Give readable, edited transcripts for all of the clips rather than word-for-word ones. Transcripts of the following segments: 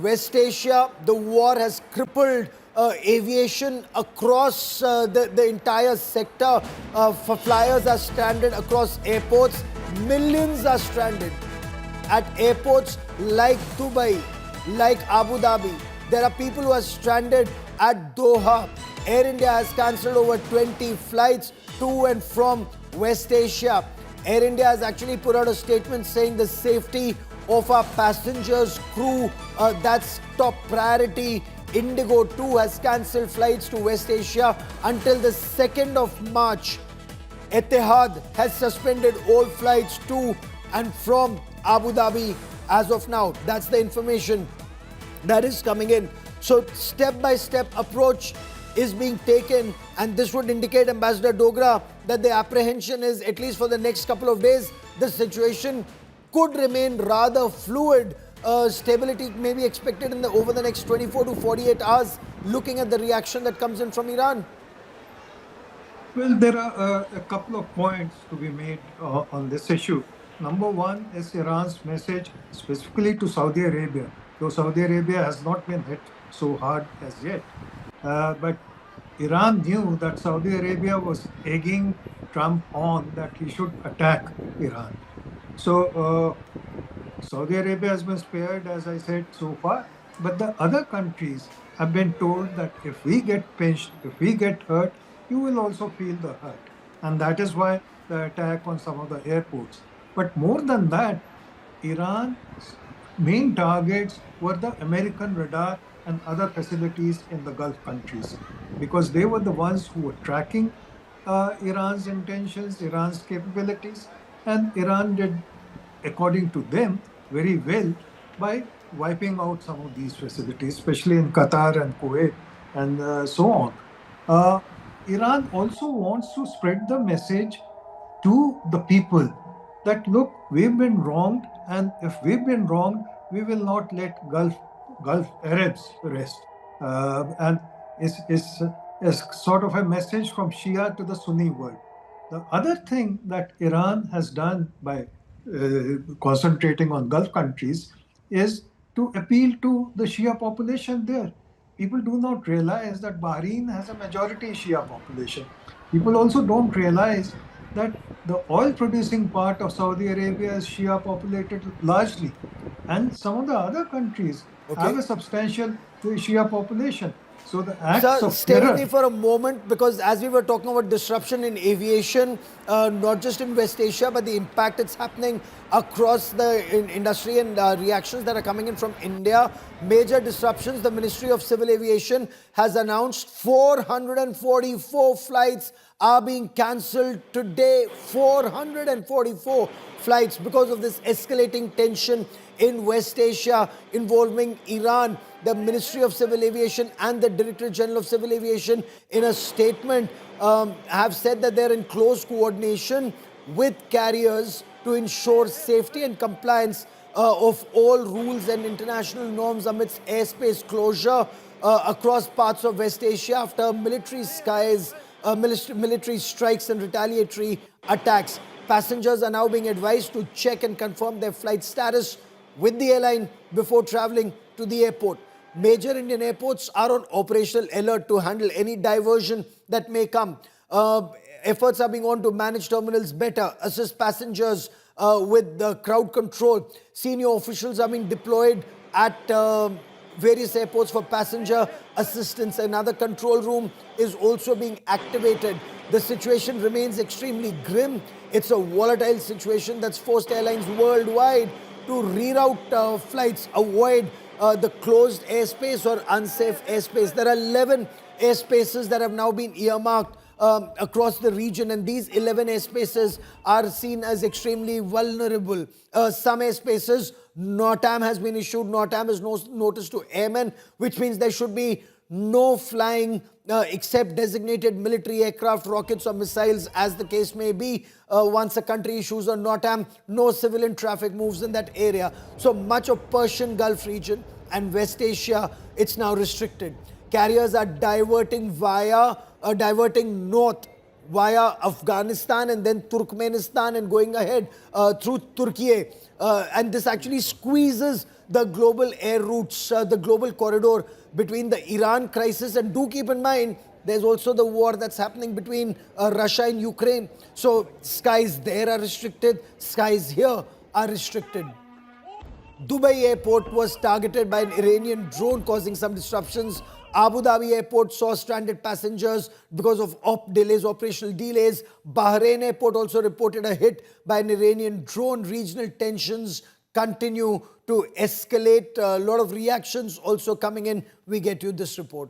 West Asia, the war has crippled aviation across the entire sector. For flyers are stranded across airports. Millions are stranded at airports like Dubai, like Abu Dhabi. There are people who are stranded at Doha. Air India has cancelled over 20 flights to and from West Asia. Air India has actually put out a statement saying the safety of our passengers, crew, that's top priority. Indigo too has cancelled flights to West Asia until the 2nd of March. Etihad has suspended all flights to and from Abu Dhabi as of now. That's the information that is coming in. So step-by-step approach is being taken, and this would indicate, Ambassador Dogra, that the apprehension is, at least for the next couple of days, the situation could remain rather fluid. Stability may be expected over the next 24 to 48 hours, looking at the reaction that comes in from Iran. Well, there are a couple of points to be made on this issue. Number one is Iran's message specifically to Saudi Arabia, though Saudi Arabia has not been hit so hard as yet. But Iran knew that Saudi Arabia was egging Trump on that he should attack Iran. So Saudi Arabia has been spared, as I said, so far. But the other countries have been told that if we get pinched, if we get hurt, you will also feel the hurt. And that is why the attack on some of the airports. But more than that, Iran's main targets were the American radar and other facilities in the Gulf countries, because they were the ones who were tracking Iran's intentions, Iran's capabilities, and Iran did, according to them, very well by wiping out some of these facilities, especially in Qatar and Kuwait and so on. Iran also wants to spread the message to the people that, look, we've been wronged, and if we've been wronged, we will not let Gulf Arabs rest. And it's sort of a message from Shia to the Sunni world. The other thing that Iran has done by concentrating on Gulf countries is to appeal to the Shia population there. People do not realize that Bahrain has a majority Shia population. People also don't realize that the oil producing part of Saudi Arabia is Shia populated largely. And some of the other countries have a substantial Shia population. So the acts of stay terror. with me for a moment, because as we were talking about disruption in aviation, not just in West Asia, but the impact it's happening across the industry and reactions that are coming in from India. Major disruptions. The Ministry of Civil Aviation has announced 444 flights are being cancelled today. 444 flights because of this escalating tension in West Asia involving Iran. The Ministry of Civil Aviation and the Director General of Civil Aviation, in a statement, have said that they're in close coordination with carriers to ensure safety and compliance of all rules and international norms amidst airspace closure across parts of West Asia after military strikes and retaliatory attacks. Passengers are now being advised to check and confirm their flight status with the airline before traveling to the airport. Major Indian airports are on operational alert to handle any diversion that may come. Efforts are being on to manage terminals better, assist passengers with the crowd control. Senior officials are being deployed at various airports for passenger assistance. Another control room is also being activated. The situation remains extremely grim. It's a volatile situation that's forced airlines worldwide to reroute flights, avoid the closed airspace or unsafe airspace. There are 11 airspaces that have now been earmarked across the region, and these 11 airspaces are seen as extremely vulnerable. Some airspaces, NOTAM has been issued. NOTAM is notice to airmen, which means there should be no flying except designated military aircraft, rockets or missiles, as the case may be. Once a country issues a NOTAM, no civilian traffic moves in that area. So much of Persian Gulf region and West Asia, it's now restricted. Carriers are diverting north via Afghanistan and then Turkmenistan and going ahead through Turkey. And this actually squeezes the global air routes, the global corridor between the Iran crisis. And do keep in mind, there's also the war that's happening between Russia and Ukraine. So skies there are restricted, skies here are restricted. Dubai airport was targeted by an Iranian drone, causing some disruptions. Abu Dhabi airport saw stranded passengers because of operational delays. Bahrain airport also reported a hit by an Iranian drone. Regional tensions continue to escalate. A lot of reactions also coming in. We get you this report.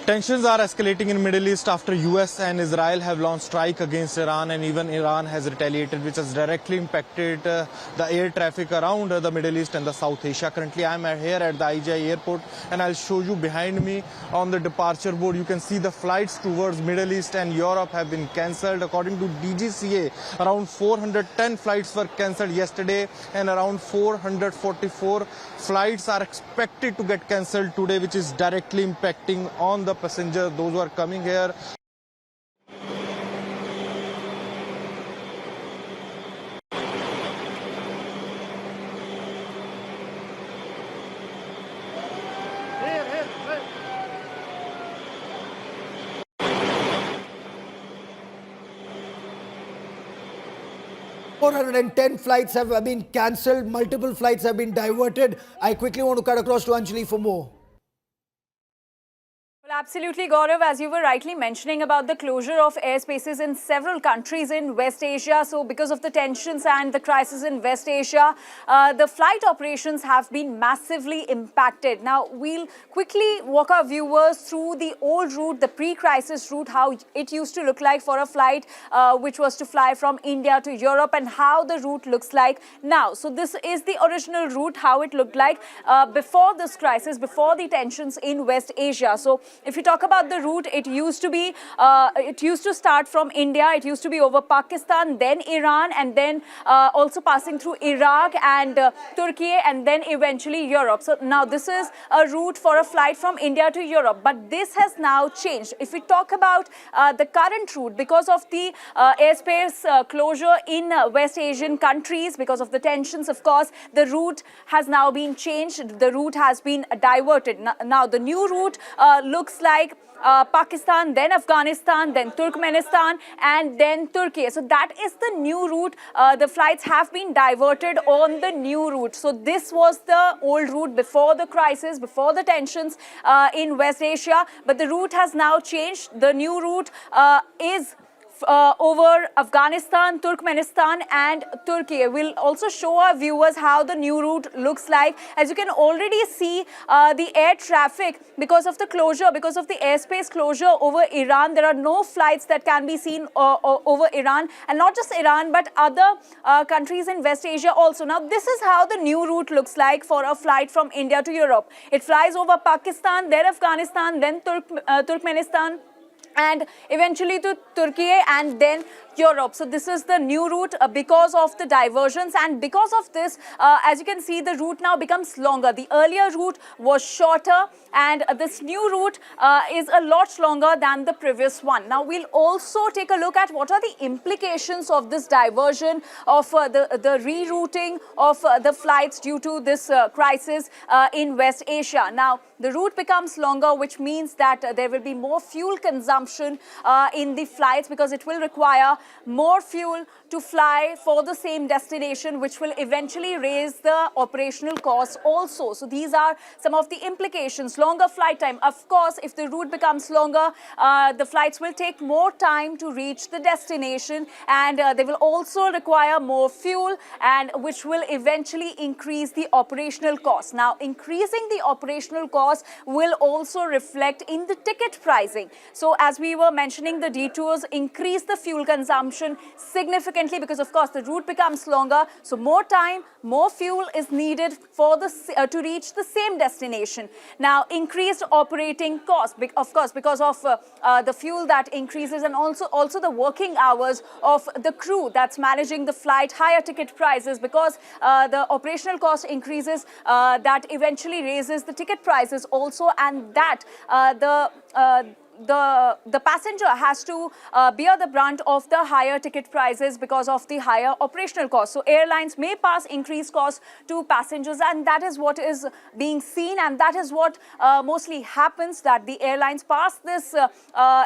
Tensions are escalating in Middle East after US and Israel have launched strike against Iran, and even Iran has retaliated, which has directly impacted the air traffic around the Middle East and the South Asia. Currently, I am here at the IGI airport, and I'll show you behind me on the departure board. You can see the flights towards Middle East and Europe have been cancelled. According to DGCA, around 410 flights were cancelled yesterday, and around 444 flights are expected to get cancelled today, which is directly impacting on the passengers, those who are coming here. Here. 410 flights have been cancelled. Multiple flights have been diverted. I quickly want to cut across to Anjali for more. Well, absolutely, Gaurav, as you were rightly mentioning about the closure of airspaces in several countries in West Asia. So because of the tensions and the crisis in West Asia, the flight operations have been massively impacted. Now, we'll quickly walk our viewers through the old route, the pre-crisis route, how it used to look like for a flight which was to fly from India to Europe, and how the route looks like now. So this is the original route, how it looked like before this crisis, before the tensions in West Asia. So if you talk about the route, it used to start from India, it used to be over Pakistan, then Iran, and then also passing through Iraq and Turkey, and then eventually Europe. So now this is a route for a flight from India to Europe, but this has now changed. If we talk about the current route, because of the airspace closure in West Asian countries, because of the tensions, of course, the route has now been changed. The route has been diverted. Now the new route looks like Pakistan, then Afghanistan, then Turkmenistan, and then Turkey. So that is the new route. The flights have been diverted on the new route. So this was the old route before the crisis, before the tensions in West Asia. But the route has now changed. The new route is over Afghanistan, Turkmenistan, and Turkey. We'll also show our viewers how the new route looks like. As you can already see, the air traffic, because of the closure, because of the airspace closure over Iran, there are no flights that can be seen over Iran, and not just Iran, but other countries in West Asia also. Now, this is how the new route looks like for a flight from India to Europe. It flies over Pakistan, then Afghanistan, then Turkmenistan, and eventually to Turkey, and then Europe. So this is the new route because of the diversions, and because of this, as you can see, the route now becomes longer. The earlier route was shorter, and this new route is a lot longer than the previous one. Now we'll also take a look at what are the implications of this diversion, of the rerouting of the flights due to this crisis in West Asia. Now the route becomes longer, which means that there will be more fuel consumption in the flights, because it will require more fuel to fly for the same destination, which will eventually raise the operational costs also. So these are some of the implications. Longer flight time. Of course, if the route becomes longer, the flights will take more time to reach the destination, and they will also require more fuel, and which will eventually increase the operational costs. Now, increasing the operational costs will also reflect in the ticket pricing. So as we were mentioning, the detours increase the fuel consumption significantly, because of course the route becomes longer, so more time, more fuel is needed for the to reach the same destination. Now, increased operating costs, of course, because of the fuel that increases, and also the working hours of the crew that's managing the flight, higher ticket prices, because the operational cost increases, that eventually raises the ticket prices also, and that the passenger has to bear the brunt of the higher ticket prices because of the higher operational costs. So airlines may pass increased costs to passengers, and that is what is being seen, and that is what mostly happens, that the airlines pass this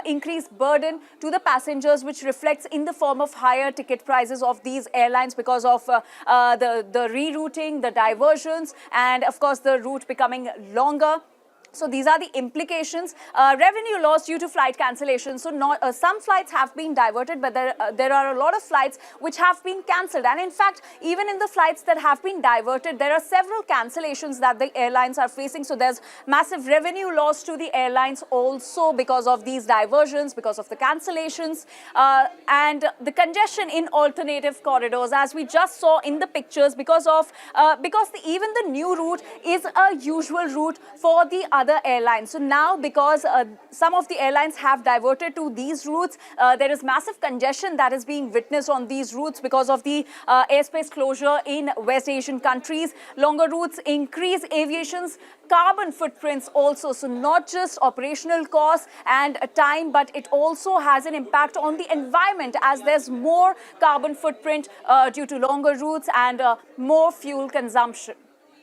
increased burden to the passengers, which reflects in the form of higher ticket prices of these airlines because of the rerouting, the diversions, and of course the route becoming longer. So these are the implications. Revenue loss due to flight cancellations. So some flights have been diverted, but there are a lot of flights which have been cancelled. And in fact, even in the flights that have been diverted, there are several cancellations that the airlines are facing. So there's massive revenue loss to the airlines also because of these diversions, because of the cancellations, and the congestion in alternative corridors, as we just saw in the pictures, because even the new route is a usual route for the other airlines. So now, because some of the airlines have diverted to these routes, there is massive congestion that is being witnessed on these routes because of the airspace closure in West Asian countries. Longer routes increase aviation's carbon footprints also. So not just operational costs and time, but it also has an impact on the environment, as there's more carbon footprint due to longer routes and more fuel consumption.